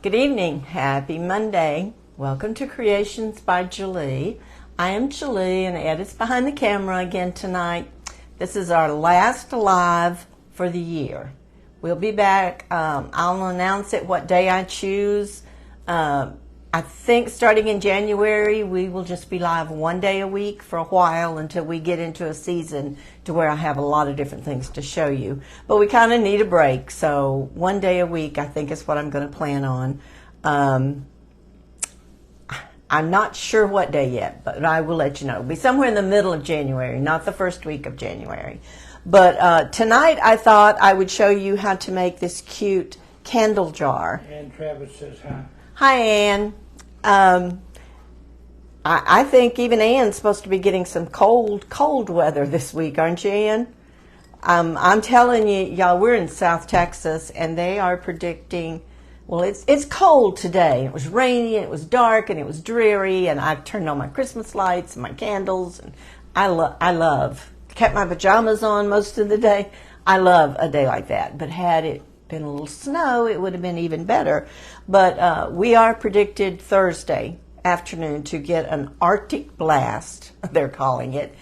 Good evening. Happy Monday. Welcome to Creations by Julie. I am Julie, and Ed is behind the camera again tonight. This is our last live for the year. We'll be back. I'll announce it what day I choose. I think starting in January, we will just be live one day a week for a while until we get into a season to where I have a lot of different things to show you. But we kind of need a break, so one day a week I think is what I'm going to plan on. I'm not sure what day yet, but I will let you know. It'll be somewhere in the middle of January, not the first week of January. But tonight I thought I would show you how to make this cute candle jar. And Travis says hi. Hi, Ann. I think even Ann's supposed to be getting some cold weather this week, aren't you, Ann? I'm telling you, y'all, we're in South Texas, and they are predicting, well, it's cold today. It was rainy, and it was dark, and it was dreary, and I've turned on my Christmas lights and my candles, and I kept my pajamas on most of the day. I love a day like that, but had it been a little snow, it would have been even better. But we are predicted Thursday afternoon to get an Arctic blast, they're calling it.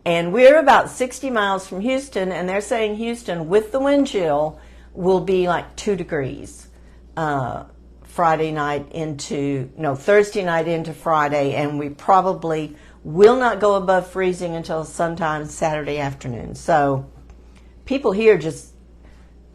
And we're about 60 miles from Houston, and they're saying Houston, with the wind chill, will be like 2 degrees Thursday night into Friday, and we probably will not go above freezing until sometime Saturday afternoon. So people here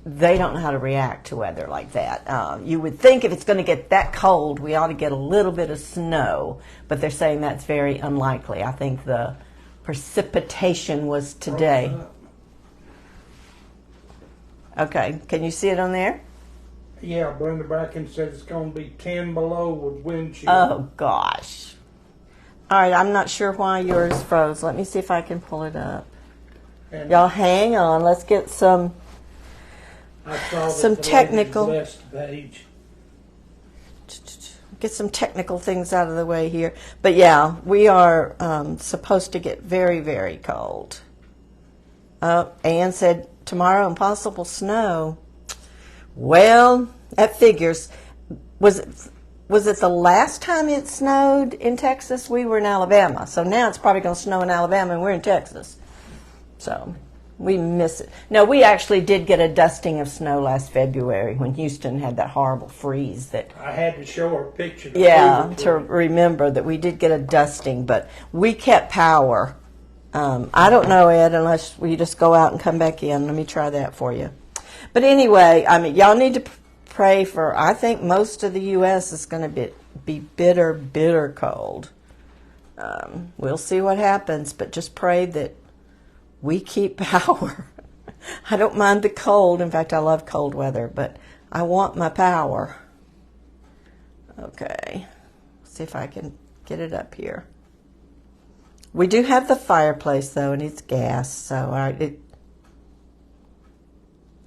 they don't know how to react to weather like that. You would think if it's going to get that cold, we ought to get a little bit of snow, but they're saying that's very unlikely. I think the precipitation was today. Okay, can you see it on there? Yeah, Brenda Bracken says it's going to be 10 below with wind chill. Oh, gosh. All right, I'm not sure why yours froze. Let me see if I can pull it up. And Y'all hang on. Let's get some technical. Page. Get some technical things out of the way here. But yeah, we are supposed to get very, very cold. Ann said tomorrow impossible snow. Well, that figures. Was it the last time it snowed in Texas? We were in Alabama. So now it's probably going to snow in Alabama, and we're in Texas. So we miss it. No, we actually did get a dusting of snow last February when Houston had that horrible freeze. That I had to show her a picture. To remember that we did get a dusting, but we kept power. I don't know, Ed, unless we just go out and come back in. Let me try that for you. But anyway, I mean, y'all need to pray for, I think most of the U.S. is going to be bitter, bitter cold. We'll see what happens, but just pray that we keep power. I don't mind the cold. In fact, I love cold weather, but I want my power. Okay. See if I can get it up here. We do have the fireplace, though, and it's gas. So, all right.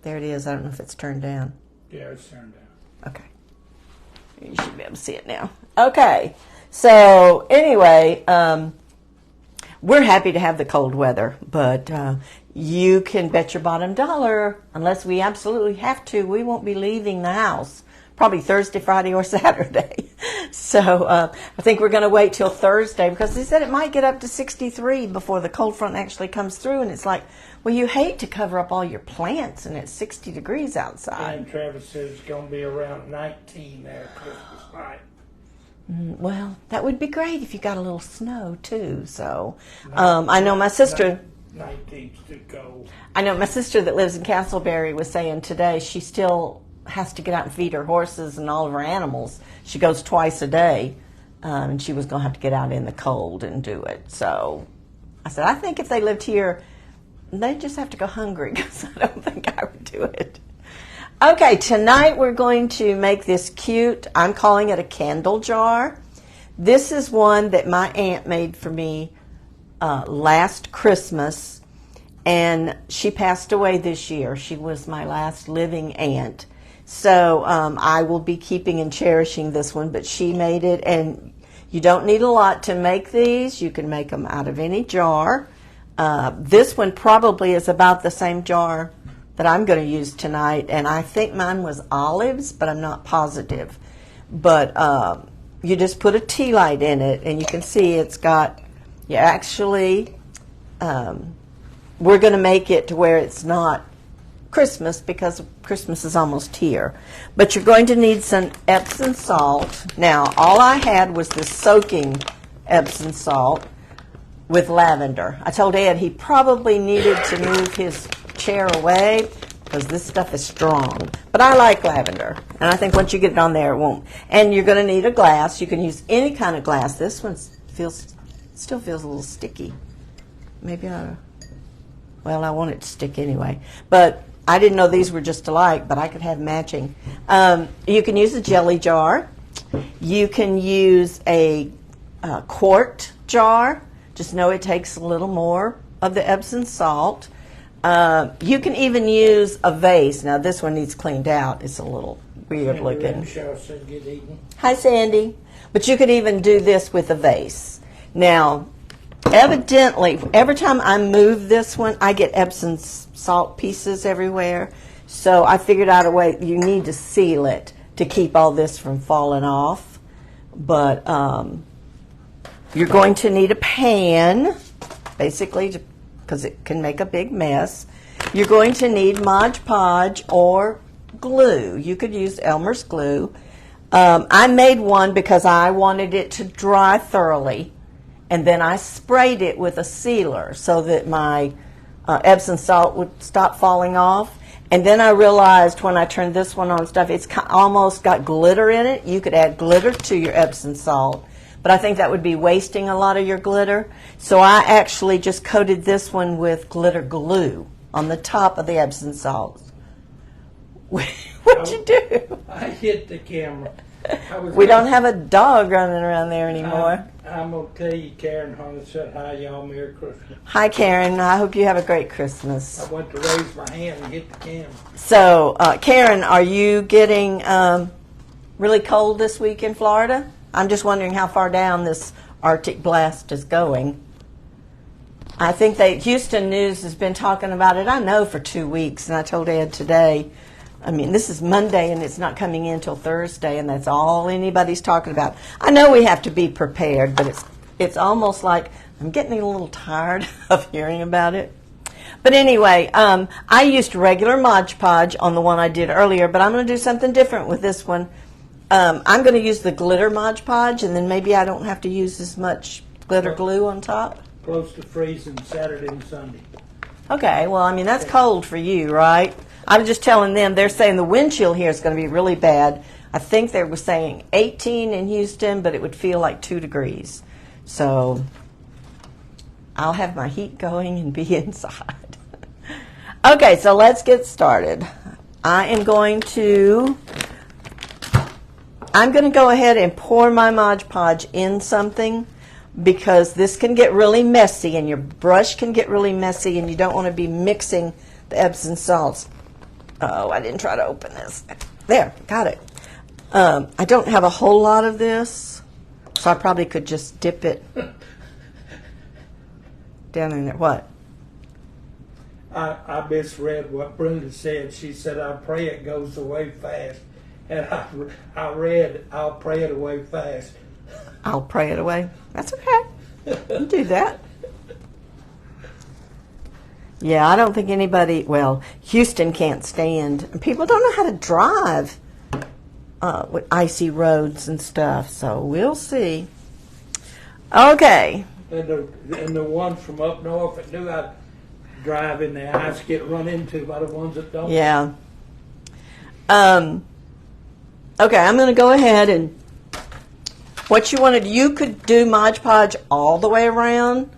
There it is. I don't know if it's turned down. Yeah, it's turned down. Okay. You should be able to see it now. Okay. So, anyway, we're happy to have the cold weather, but you can bet your bottom dollar, unless we absolutely have to, we won't be leaving the house. Probably Thursday, Friday, or Saturday. So I think we're going to wait till Thursday because they said it might get up to 63 before the cold front actually comes through. And it's like, well, you hate to cover up all your plants and it's 60 degrees outside. And Travis says it's going to be around 19 there Christmas night. Well, that would be great if you got a little snow, too. So I know my sister... 19's too cold. I know my sister that lives in Castleberry was saying today she still has to get out and feed her horses and all of her animals. She goes twice a day, and she was going to have to get out in the cold and do it. So I said, I think if they lived here, they'd just have to go hungry because I don't think I would do it. Okay, tonight we're going to make this cute, I'm calling it a candle jar. This is one that my aunt made for me last Christmas, and she passed away this year. She was my last living aunt. So I will be keeping and cherishing this one, but she made it, and you don't need a lot to make these. You can make them out of any jar. This one probably is about the same jar that I'm going to use tonight, and I think mine was olives, but I'm not positive. but you just put a tea light in it, and you can see it's got, you actually, we're going to make it to where it's not Christmas because Christmas is almost here. But you're going to need some epsom salt. Now, all I had was this soaking epsom salt with lavender. I told Ed he probably needed to move his chair away because this stuff is strong. But I like lavender, and I think once you get it on there, it won't. And you're going to need a glass. You can use any kind of glass. This one still feels a little sticky. Maybe well, I want it to stick anyway. But I didn't know these were just alike, but I could have matching. You can use a jelly jar. You can use a quart jar. Just know it takes a little more of the Epsom salt. You can even use a vase. Now, this one needs cleaned out. It's a little weird looking. Hi, Sandy. But you could even do this with a vase. Now, evidently, every time I move this one, I get Epsom salt pieces everywhere. So I figured out a way. You need to seal it to keep all this from falling off. But you're going to need a pan, basically, because it can make a big mess. You're going to need Mod Podge or glue. You could use Elmer's glue. I made one because I wanted it to dry thoroughly, and then I sprayed it with a sealer so that my Epsom salt would stop falling off. And then I realized when I turned this one on stuff, it's almost got glitter in it. You could add glitter to your Epsom salt, but I think that would be wasting a lot of your glitter. So I actually just coated this one with glitter glue on the top of the Epsom salt. What'd you do? I hit the camera. We don't have a dog running around there anymore. I'm going to tell you, Karen Hunter said, hi, y'all, Merry Christmas. Hi, Karen. I hope you have a great Christmas. I went to raise my hand and hit the camera. So, Karen, are you getting really cold this week in Florida? I'm just wondering how far down this Arctic blast is going. I think Houston News has been talking about it, I know, for 2 weeks, and I told Ed today, I mean, this is Monday, and it's not coming in till Thursday, and that's all anybody's talking about. I know we have to be prepared, but it's almost like I'm getting a little tired of hearing about it. But anyway, I used regular Mod Podge on the one I did earlier, but I'm going to do something different with this one. I'm going to use the glitter Mod Podge, and then maybe I don't have to use as much glitter glue on top. Close to freezing Saturday and Sunday. Okay, well, I mean, that's cold for you, right? I was just telling them, they're saying the wind chill here is going to be really bad. I think they were saying 18 in Houston, but it would feel like 2 degrees. So I'll have my heat going and be inside. Okay, so let's get started. I'm going to go ahead and pour my Mod Podge in something because this can get really messy and your brush can get really messy and you don't want to be mixing the Epsom salts. Oh, I didn't try to open this. There, got it. I don't have a whole lot of this, so I probably could just dip it down in there. What? I misread what Brenda said. She said, I pray it goes away fast. And I read, I'll pray it away fast. I'll pray it away. That's okay. You do that. Yeah, I don't think anybody, well, Houston can't stand, and people don't know how to drive with icy roads and stuff, so we'll see. Okay. And the ones from up north that knew how to drive in the ice get run into by the ones that don't. Yeah. Okay, I'm going to go ahead and what you want to do, you could do Mod Podge all the way around,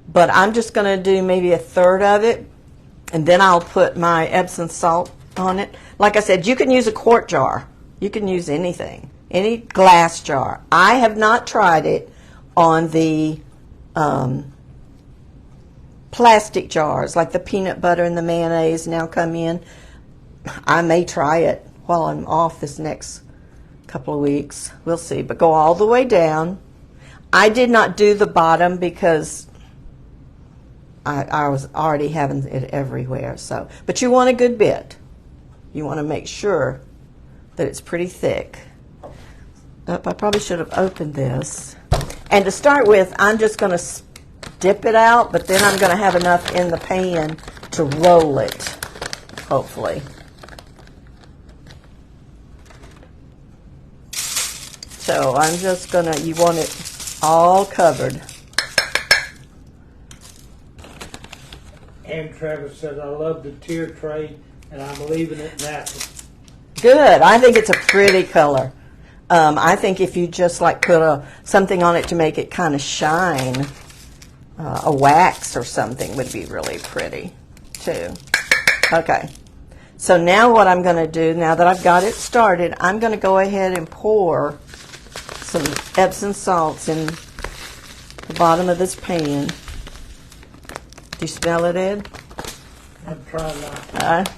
but I'm just going to do maybe a third of it, and then I'll put my Epsom salt on it. Like I said, you can use a quart jar. You can use anything, any glass jar. I have not tried it on the plastic jars, like the peanut butter and the mayonnaise now come in. I may try it while I'm off this next couple of weeks. We'll see. But go all the way down. I did not do the bottom because I was already having it everywhere. So, but you want a good bit. You want to make sure that it's pretty thick. I probably should have opened this. And to start with, I'm just going to dip it out, but then I'm going to have enough in the pan to roll it, hopefully. So I'm just going to, you want it all covered. And Travis said, I love the tier tray, and I'm leaving it natural. Good. I think it's a pretty color. I think if you just like put something on it to make it kind of shine, a wax or something would be really pretty too. Okay. So now what I'm going to do, now that I've got it started, I'm going to go ahead and pour some Epsom salts in the bottom of this pan. Do you smell it, Ed? I'm trying not to.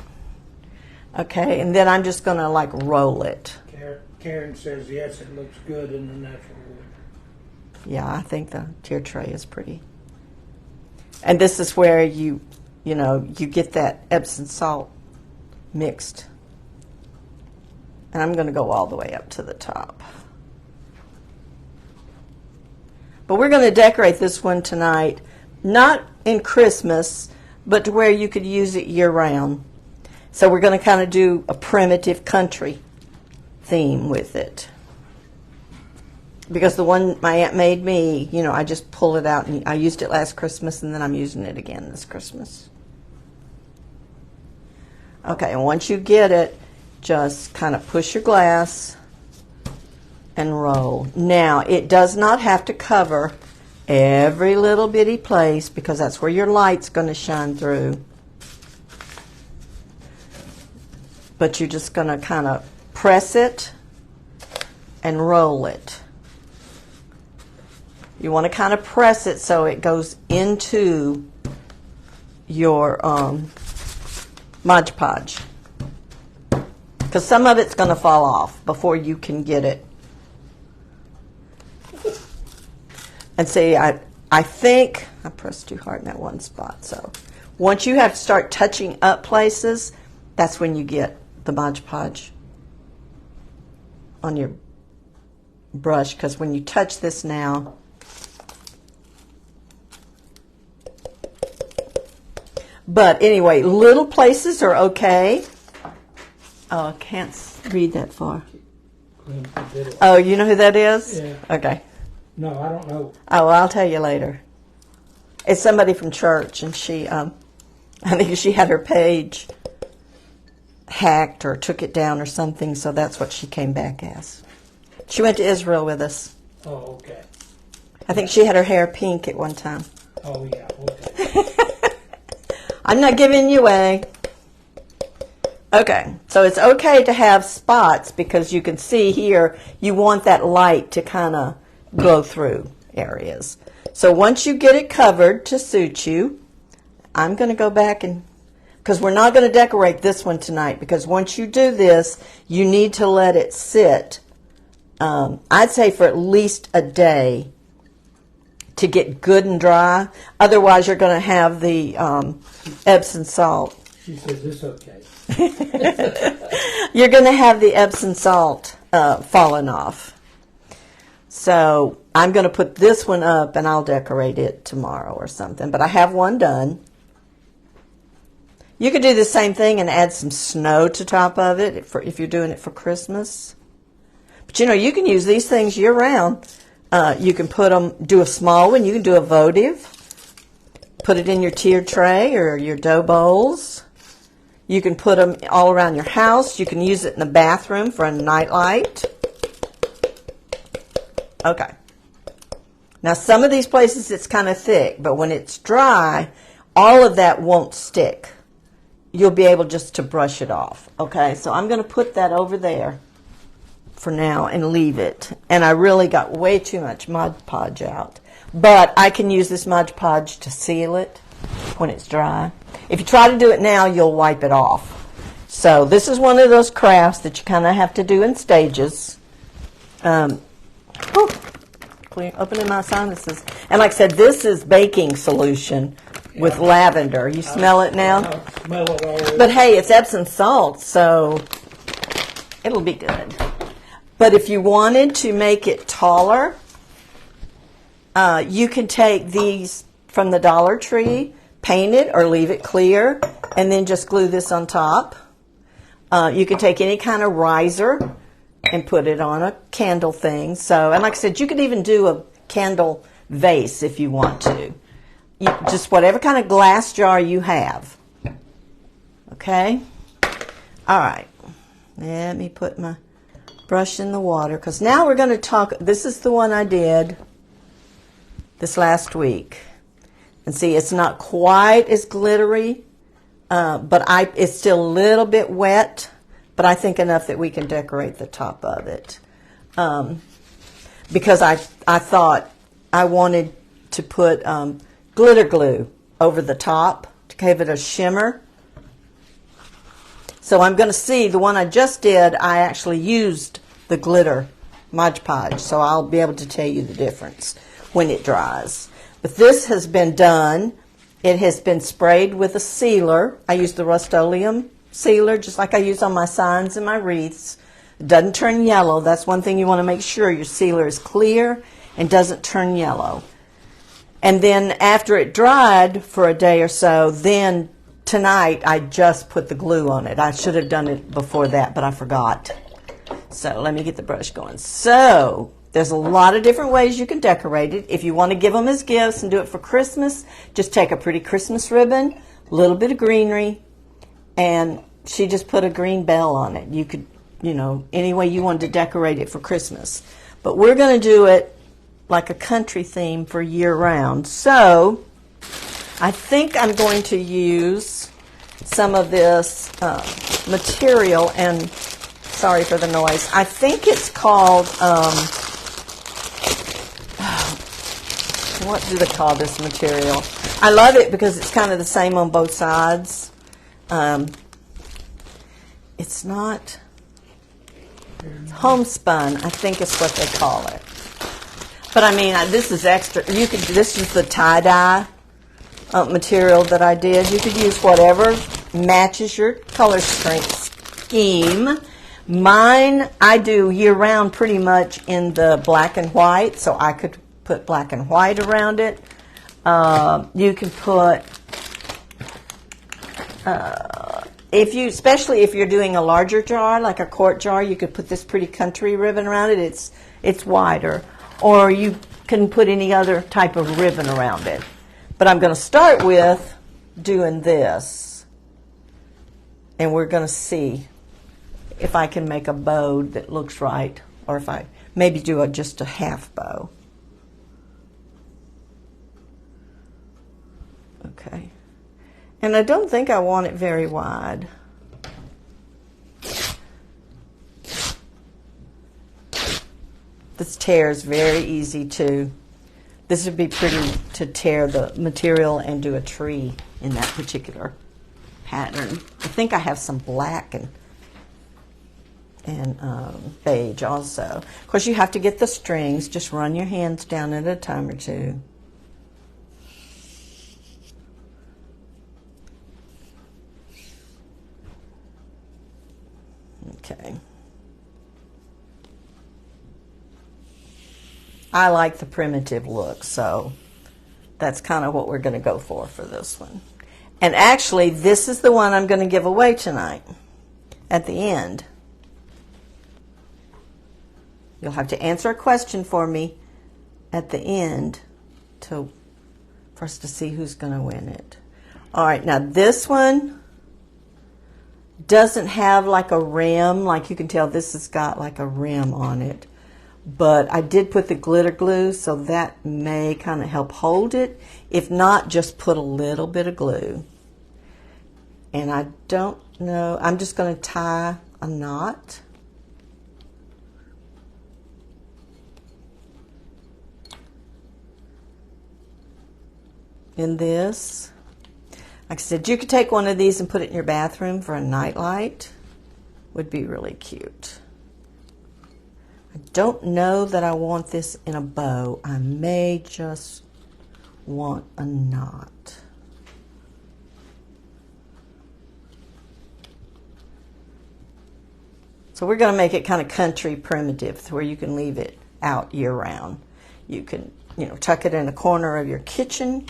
Okay, and then I'm just going to like roll it. Karen says, yes, it looks good in the natural wood. Yeah, I think the tier tray is pretty. And this is where you get that Epsom salt mixed. And I'm going to go all the way up to the top. But we're going to decorate this one tonight, not in Christmas, but to where you could use it year-round. So we're going to kind of do a primitive country theme with it. Because the one my aunt made me, I just pull it out, and I used it last Christmas, and then I'm using it again this Christmas. Okay, and once you get it, just kind of push your glass and roll. Now, it does not have to cover every little bitty place, because that's where your light's going to shine through. But you're just going to kind of press it and roll it. You want to kind of press it so it goes into your Mod Podge. Because some of it's going to fall off before you can get it. And see, I think I pressed too hard in that one spot. So once you have to start touching up places, that's when you get the Mod Podge on your brush. Because when you touch this now, but anyway, little places are okay. Oh, I can't read that far. Oh, you know who that is? Yeah. Okay. No, I don't know. Oh, well, I'll tell you later. It's somebody from church, and she, I think she had her page hacked or took it down or something, so that's what she came back as. She went to Israel with us. Oh, okay. I think she had her hair pink at one time. Oh, yeah, okay. I'm not giving you away. Okay, so it's okay to have spots, because you can see here, you want that light to kind of go through areas. So once you get it covered to suit you, I'm going to go back and, because we're not going to decorate this one tonight, because once you do this, you need to let it sit, I'd say for at least a day to get good and dry. Otherwise, you're going to have the Epsom salt. She says it's okay. You're going to have the Epsom salt falling off. So I'm going to put this one up, and I'll decorate it tomorrow or something. But I have one done. You could do the same thing and add some snow to top of it if you're doing it for Christmas. But you can use these things year round. You can do a small one. You can do a votive. Put it in your tier tray or your dough bowls. You can put them all around your house. You can use it in the bathroom for a nightlight. Okay. Now, some of these places it's kind of thick, but when it's dry, all of that won't stick. You'll be able just to brush it off. Okay, so I'm going to put that over there for now and leave it. And I really got way too much Mod Podge out. But I can use this Mod Podge to seal it when it's dry. If you try to do it now, you'll wipe it off. So this is one of those crafts that you kind of have to do in stages. Opening my sinuses. And like I said, this is baking solution with lavender. You smell it now? I smell it already. But hey, it's Epsom salt, so it'll be good. But if you wanted to make it taller, you can take these from the Dollar Tree, paint it or leave it clear, and then just glue this on top. You can take any kind of riser and put it on a candle thing. So, and like I said, you could even do a candle vase if you want to. Just whatever kind of glass jar you have. Okay? All right. Let me put my brush in the water, because now we're going to talk. This is the one I did this last week. And see, it's not quite as glittery, but it's still a little bit wet, but I think enough that we can decorate the top of it. Because I thought I wanted to put glitter glue over the top to give it a shimmer. So I'm going to see, the one I just did, I actually used the glitter Mod Podge, so I'll be able to tell you the difference when it dries. But this has been done. It has been sprayed with a sealer. I use the Rust-Oleum sealer, just like I use on my signs and my wreaths. It doesn't turn yellow. That's one thing you want to make sure your sealer is clear and doesn't turn yellow. And then after it dried for a day or so, then tonight I just put the glue on it. I should have done it before that, but I forgot. So let me get the brush going. So there's a lot of different ways you can decorate it. If you want to give them as gifts and do it for Christmas, just take a pretty Christmas ribbon, a little bit of greenery, and she just put a green bell on it. You could, any way you wanted to decorate it for Christmas. But we're going to do it like a country theme for year-round. So I think I'm going to use some of this material, and sorry for the noise. I think it's called, what do they call this material? I love it because it's kind of the same on both sides. It's not homespun, I think is what they call it. But I mean, this is extra. This is the tie-dye material that I did. You could use whatever matches your color scheme. Mine, I do year-round pretty much in the black and white, so I could put black and white around it. You can put, especially if you're doing a larger jar, like a quart jar, you could put this pretty country ribbon around it. It's wider. Or you can put any other type of ribbon around it. But I'm going to start with doing this. And we're going to see if I can make a bow that looks right, or if I maybe do just a half bow. Okay. And I don't think I want it very wide. This tear is very easy too. This would be pretty to tear the material and do a tree in that particular pattern. I think I have some black and beige also. Of course, you have to get the strings. Just run your hands down it a time or two. Okay. I like the primitive look, so that's kind of what we're going to go for this one. And actually, this is the one I'm going to give away tonight at the end. You'll have to answer a question for me at the end for us to see who's going to win it. All right, now this one doesn't have like a rim. Like you can tell, this has got like a rim on it. But I did put the glitter glue, so that may kind of help hold it. If not, just put a little bit of glue. And I don't know, I'm just going to tie a knot. In this. Like I said, you could take one of these and put it in your bathroom for a nightlight. Would be really cute. I don't know that I want this in a bow. I may just want a knot. So we're going to make it kind of country primitive, where you can leave it out year round. You can, tuck it in the corner of your kitchen.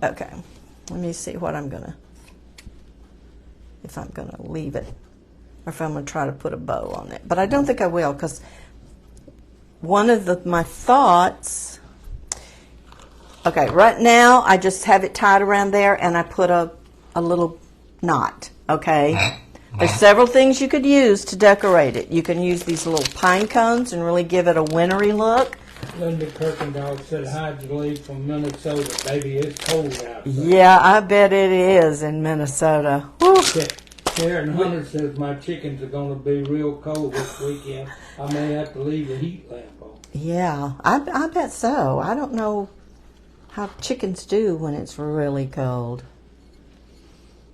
Okay, let me see what if I'm going to leave it, or if I'm going to try to put a bow on it. But I don't think I will, because one of my thoughts, okay, right now I just have it tied around there and I put a little knot, okay? There's several things you could use to decorate it. You can use these little pine cones and really give it a wintry look. Linda Kirkendall said, "Hi, Julie from Minnesota. Baby, it's cold out there." Yeah, I bet it is in Minnesota. Woo. Karen Hunter says, "My chickens are going to be real cold this weekend. I may have to leave the heat lamp on." Yeah, I bet so. I don't know how chickens do when it's really cold.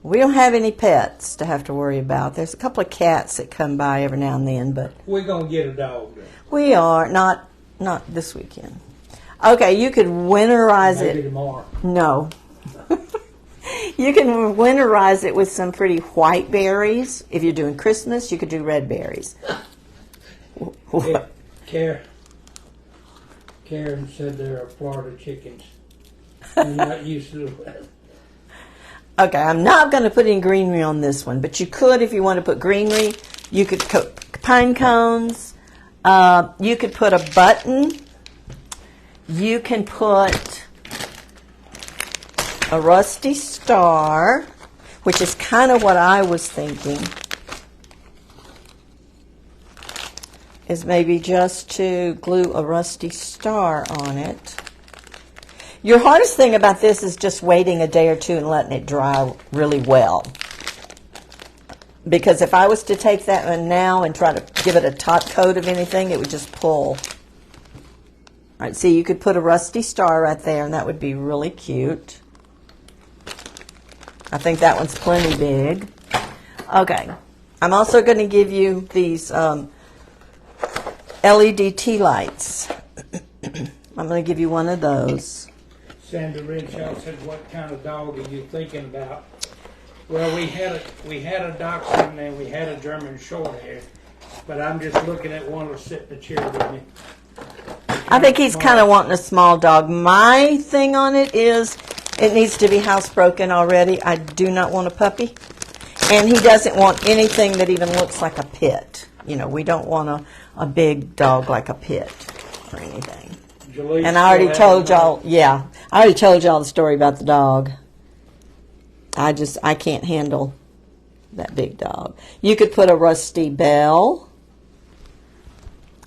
We don't have any pets to have to worry about. There's a couple of cats that come by every now and then, but we're going to get a dog then. We are not this weekend. Okay, you could winterize Maybe it. tomorrow. No. You can winterize it with some pretty white berries. If you're doing Christmas, you could do red berries. Karen said there are Florida chickens. They're not used to the weather. Okay, I'm not going to put any greenery on this one, but you could if you want to put greenery. You could put pine cones. You could put a button. You can put a rusty star, which is kind of what I was thinking, is maybe just to glue a rusty star on it. Your hardest thing about this is just waiting a day or two and letting it dry really well. Because if I was to take that one now and try to give it a top coat of anything, it would just pull. All right, see, you could put a rusty star right there, and that would be really cute. I think that one's plenty big. Okay, I'm also going to give you these LED tea lights. I'm going to give you one of those. Sandra Renshaw said, "What kind of dog are you thinking about?" Well, we had a dachshund and we had a German Shorthair, but I'm just looking at one to sit in the chair with me. I think he's kind of wanting a small dog. My thing on it is it needs to be housebroken already. I do not want a puppy. And he doesn't want anything that even looks like a pit. We don't want a big dog like a pit or anything. And I already told y'all, I already told y'all the story about the dog. I can't handle that big dog. You could put a rusty bell.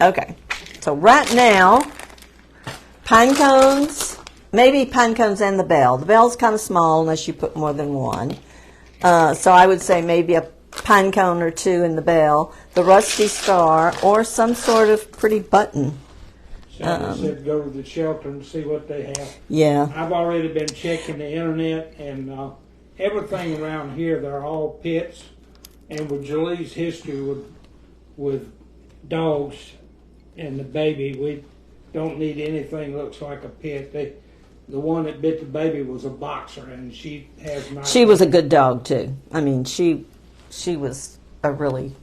Okay, so right now, pine cones, maybe pine cones and the bell. The bell's kind of small unless you put more than one. So I would say maybe a pine cone or two in the bell, the rusty star, or some sort of pretty button. Sandra said go to the shelter and see what they have. Yeah. I've already been checking the internet, and everything around here, they're all pits. And with Julie's history with dogs and the baby, we don't need anything that looks like a pit. The one that bit the baby was a boxer, and she has not. She was a good dog too. I mean, she was a really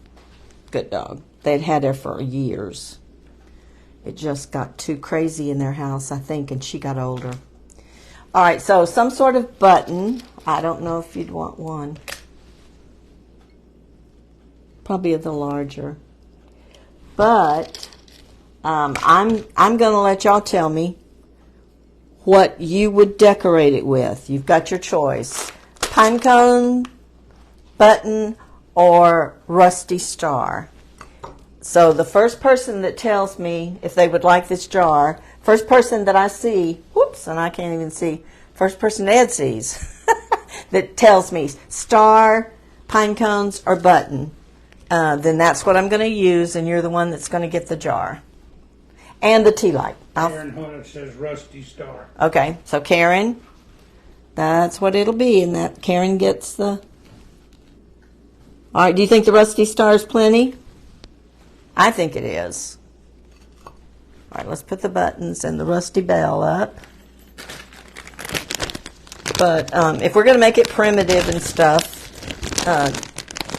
good dog. They'd had her for years. It just got too crazy in their house, I think, and she got older. All right, so some sort of button. I don't know if you'd want one. Probably the larger. But I'm going to let y'all tell me what you would decorate it with. You've got your choice. Pine cone, button, or rusty star. So the first person that tells me if they would like this jar, first person that I see, whoops, and I can't even see, first person Ed sees, that tells me star, pine cones, or button, then that's what I'm going to use, and you're the one that's going to get the jar. And the tea light. Karen Hunter says rusty star. Okay, so Karen, that's what it'll be, and that Karen gets the... All right, do you think the rusty star is plenty? I think it is. All right, let's put the buttons and the rusty bell up. But if we're going to make it primitive and stuff,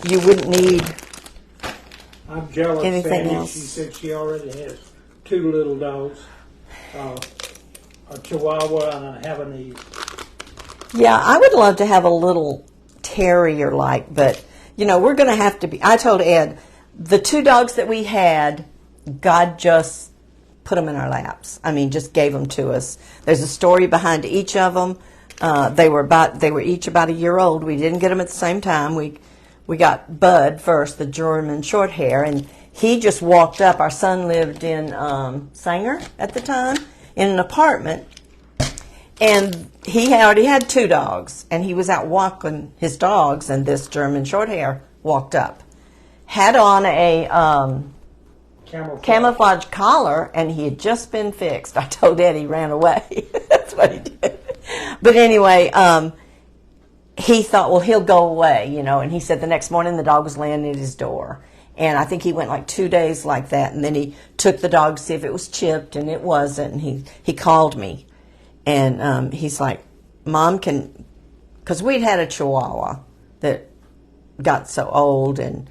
you wouldn't need I'm jealous, anything Sandy. else. She said she already has 2 little dogs, a Chihuahua and a Havanese. Yeah, I would love to have a little terrier-like, but, we're going to have to be... I told Ed, the 2 dogs that we had, God just put them in our laps. I mean, just gave them to us. There's a story behind each of them. They were each about a year old. We didn't get them at the same time. We got Bud first, the German short hair, and he just walked up. Our son lived in Sanger at the time in an apartment, and he already had 2 dogs, and he was out walking his dogs, and this German short hair walked up. Had on a camouflage collar, and he had just been fixed. I told Ed he ran away. That's what he did. But anyway, he thought, well, he'll go away, and he said the next morning the dog was laying at his door. And I think he went like 2 days like that, and then he took the dog to see if it was chipped, and it wasn't, and he called me. And he's like, Mom, because we'd had a Chihuahua that got so old, and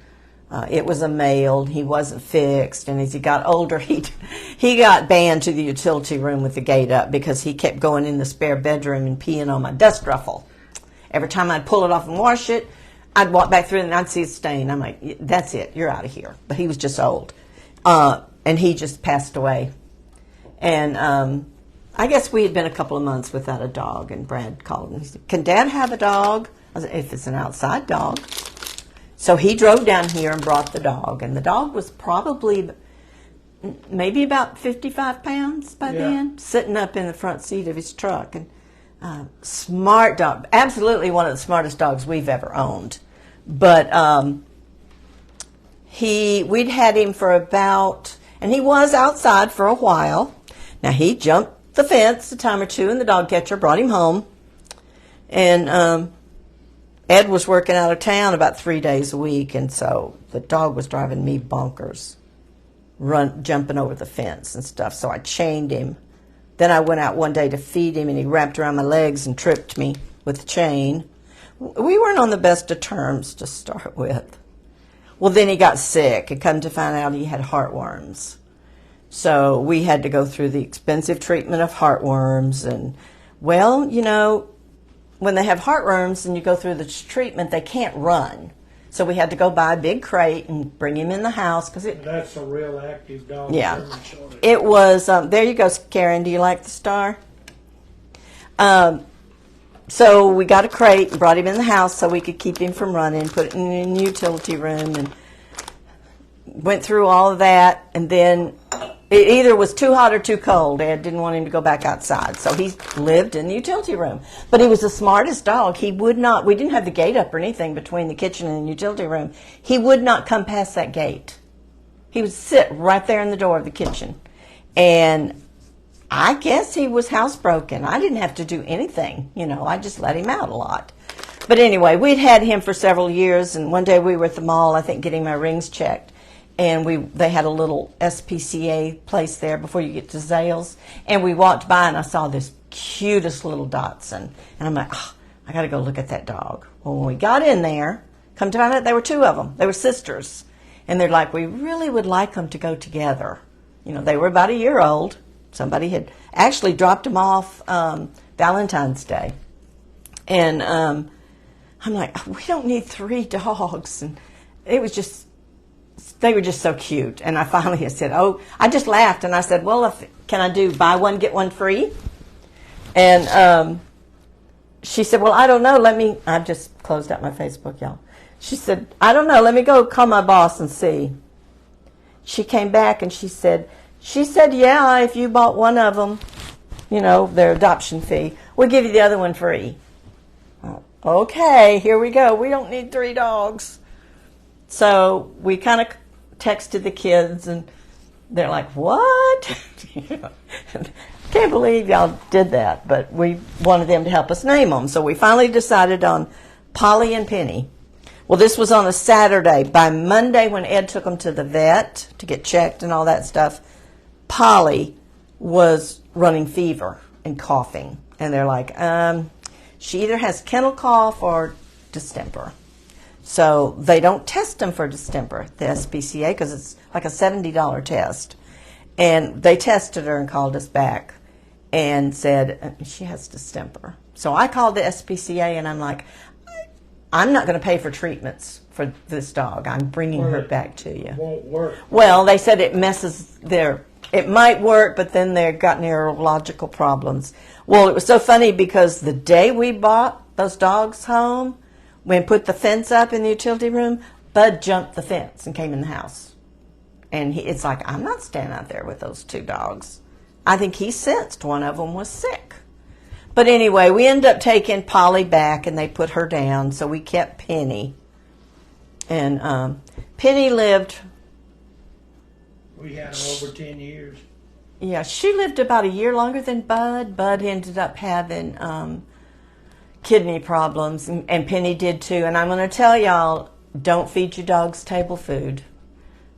it was a male. He wasn't fixed, and as he got older, he got banned to the utility room with the gate up because he kept going in the spare bedroom and peeing on my dust ruffle. Every time I'd pull it off and wash it, I'd walk back through it and I'd see a stain. I'm like, that's it, you're out of here. But he was just old, and he just passed away. And I guess we had been a couple of months without a dog, and Brad called and he said, can Dad have a dog? I said, if it's an outside dog. So he drove down here and brought the dog, and the dog was probably maybe about 55 pounds by then, sitting up in the front seat of his truck. And smart dog, absolutely one of the smartest dogs we've ever owned. But we'd had him for about, and he was outside for a while. Now he jumped the fence a time or two, and the dog catcher brought him home. And Ed was working out of town about 3 days a week, and so the dog was driving me bonkers, jumping over the fence and stuff. So I chained him. Then I went out one day to feed him, and he wrapped around my legs and tripped me with the chain. We weren't on the best of terms to start with. Well, then he got sick, and come to find out he had heartworms. So we had to go through the expensive treatment of heartworms. And, well, when they have heartworms and you go through the treatment, they can't run. So we had to go buy a big crate and bring him in the house. That's a real active dog. Yeah. It was, there you go, Karen. Do you like the star? So we got a crate and brought him in the house so we could keep him from running, put him in the utility room, and went through all of that. And then it either was too hot or too cold. Ed didn't want him to go back outside, so he lived in the utility room. But he was the smartest dog. He would not, we didn't have the gate up or anything between the kitchen and the utility room. He would not come past that gate. He would sit right there in the door of the kitchen. And I guess he was housebroken. I didn't have to do anything. I just let him out a lot. But anyway, we'd had him for several years, and one day we were at the mall, I think, getting my rings checked. And they had a little SPCA place there before you get to Zales. And we walked by, and I saw this cutest little Dachshund. And I'm like, I got to go look at that dog. Well, when we got in there, come to find out there were 2 of them. They were sisters. And they're like, we really would like them to go together. They were about a year old. Somebody had actually dropped them off Valentine's Day. And I'm like, we don't need 3 dogs. And it was just... They were just so cute. And I finally said, I just laughed. And I said, well, can I do buy one, get one free? And she said, well, I don't know. I just closed out my Facebook, y'all. She said, I don't know. Let me go call my boss and see. She came back and she said, yeah, if you bought one of them, their adoption fee, we'll give you the other one free. Okay, here we go. We don't need 3 dogs. So we kind of texted the kids, and they're like, what? Can't believe y'all did that, but we wanted them to help us name them. So we finally decided on Polly and Penny. Well, this was on a Saturday. By Monday, when Ed took them to the vet to get checked and all that stuff, Polly was running fever and coughing. And they're like, she either has kennel cough or distemper. So they don't test them for distemper, the SPCA, because it's like a $70 test. And they tested her and called us back and said, she has distemper. So I called the SPCA and I'm like, I'm not going to pay for treatments for this dog. I'm bringing her back to you. Won't work. Well, they said it messes it might work, but then they've got neurological problems. Well, it was so funny because the day we bought those dogs home, when we put the fence up in the utility room, Bud jumped the fence and came in the house. And it's like, I'm not standing out there with those two dogs. I think he sensed one of them was sick. But anyway, we ended up taking Polly back, and they put her down, so we kept Penny. And Penny lived... We had her over 10 years. Yeah, she lived about a year longer than Bud. Bud ended up having kidney problems, and Penny did too. And I'm going to tell y'all, don't feed your dogs table food.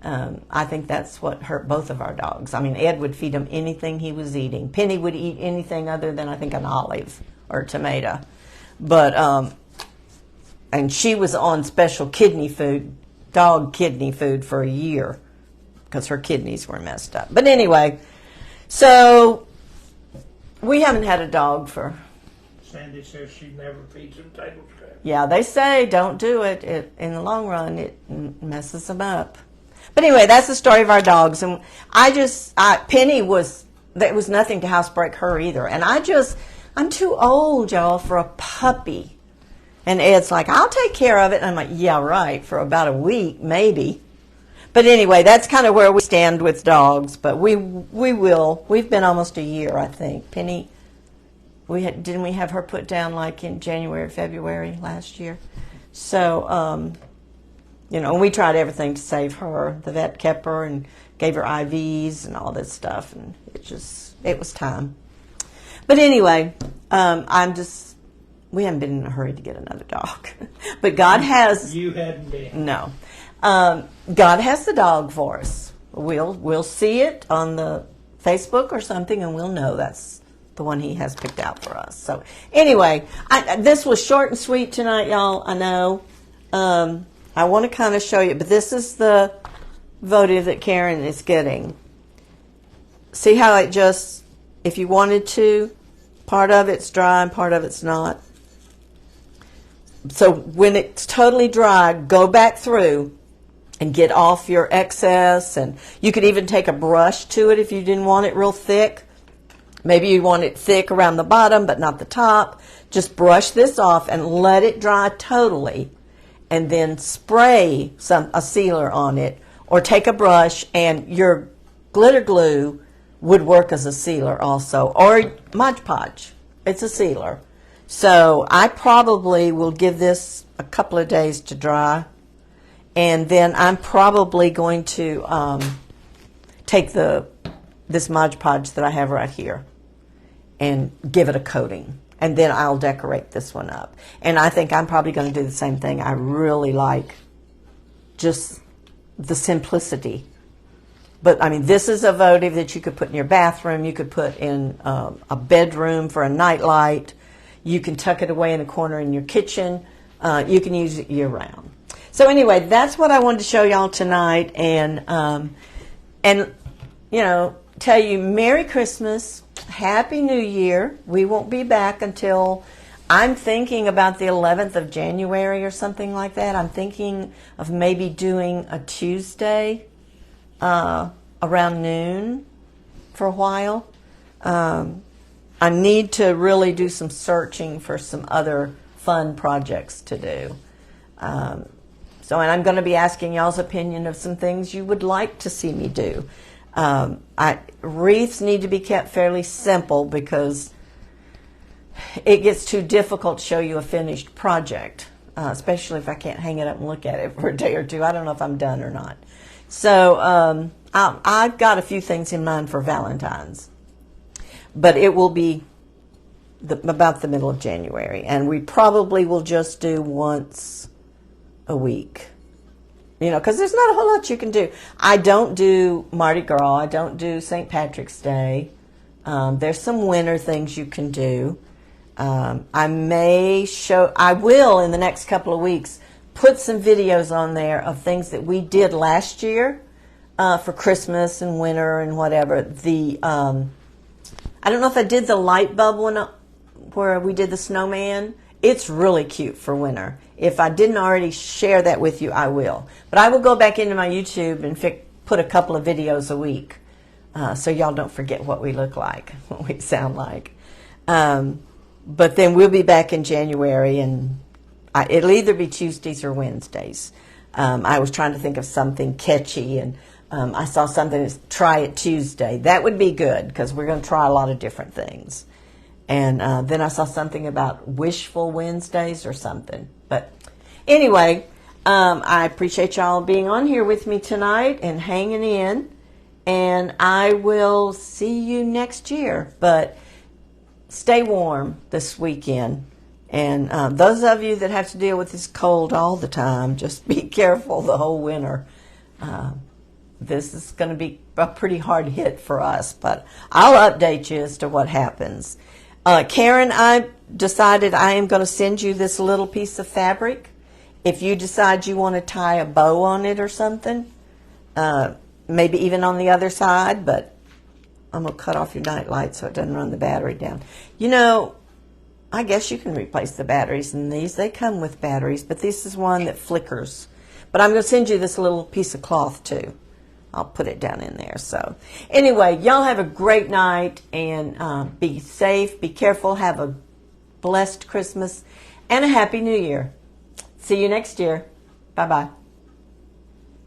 I think that's what hurt both of our dogs. I mean, Ed would feed him anything he was eating. Penny would eat anything other than, I think, an olive or a tomato. But, and she was on special kidney food, dog kidney food for a year because her kidneys were messed up. But anyway, so we haven't had a dog for... Sandy says she never feeds them table scraps. Yeah, they say don't do it. In the long run, it messes them up. But anyway, that's the story of our dogs. And Penny was, there was nothing to housebreak her either. And I'm too old, y'all, for a puppy. And Ed's like, I'll take care of it. And I'm like, yeah, right, for about a week, maybe. But anyway, that's kind of where we stand with dogs. But we will. We've been almost a year, I think. Penny, didn't we have her put down like in January, February last year? So, and we tried everything to save her. The vet kept her and gave her IVs and all this stuff. And it was time. But anyway, we haven't been in a hurry to get another dog. But God has... You hadn't been. No. God has the dog for us. We'll see it on the Facebook or something, and we'll know that's the one He has picked out for us. So anyway, this was short and sweet tonight, y'all. I know. I want to kind of show you, but this is the votive that Karen is getting. See how it just, if you wanted to, part of it's dry and part of it's not. So when it's totally dry, go back through and get off your excess. And you could even take a brush to it if you didn't want it real thick. Maybe you want it thick around the bottom but not the top. Just brush this off and let it dry totally. And then spray a sealer on it. Or take a brush, and your glitter glue would work as a sealer also. Or Mod Podge. It's a sealer. So I probably will give this a couple of days to dry. And then I'm probably going to take this Mod Podge that I have right here and give it a coating. And then I'll decorate this one up. And I think I'm probably going to do the same thing. I really like just the simplicity. But, I mean, this is a votive that you could put in your bathroom. You could put in a bedroom for a nightlight. You can tuck it away in a corner in your kitchen. You can use it year-round. So anyway, that's what I wanted to show y'all tonight, and tell you Merry Christmas, Happy New Year. We won't be back until, I'm thinking about the 11th of January or something like that. I'm thinking of maybe doing a Tuesday around noon for a while. I need to really do some searching for some other fun projects to do. And I'm going to be asking y'all's opinion of some things you would like to see me do. Wreaths need to be kept fairly simple because it gets too difficult to show you a finished project, especially if I can't hang it up and look at it for a day or two. I don't know if I'm done or not. So I've got a few things in mind for Valentine's, but it will be about the middle of January, and we probably will just do once a week, because there's not a whole lot you can do. I don't do Mardi Gras. I don't do St. Patrick's Day. There's some winter things you can do. I will in the next couple of weeks put some videos on there of things that we did last year for Christmas and winter and whatever. I don't know if I did the light bulb one where we did the snowman. It's really cute for winter. If I didn't already share that with you, I will. But I will go back into my YouTube and put a couple of videos a week so y'all don't forget what we look like, what we sound like. But then we'll be back in January, and it'll either be Tuesdays or Wednesdays. I was trying to think of something catchy, and I saw something that's Try It Tuesday. That would be good because we're going to try a lot of different things. And then I saw something about Wishful Wednesdays or something. But anyway, I appreciate y'all being on here with me tonight and hanging in. And I will see you next year. But stay warm this weekend. And those of you that have to deal with this cold all the time, just be careful the whole winter. This is going to be a pretty hard hit for us. But I'll update you as to what happens. Karen, I decided I am going to send you this little piece of fabric. If you decide you want to tie a bow on it or something, maybe even on the other side, but I'm going to cut off your night light so it doesn't run the battery down. You know, I guess you can replace the batteries in these. They come with batteries, but this is one that flickers. But I'm going to send you this little piece of cloth too. I'll put it down in there. So anyway, y'all have a great night and be safe, be careful, have a blessed Christmas and a Happy New Year. See you next year. Bye-bye.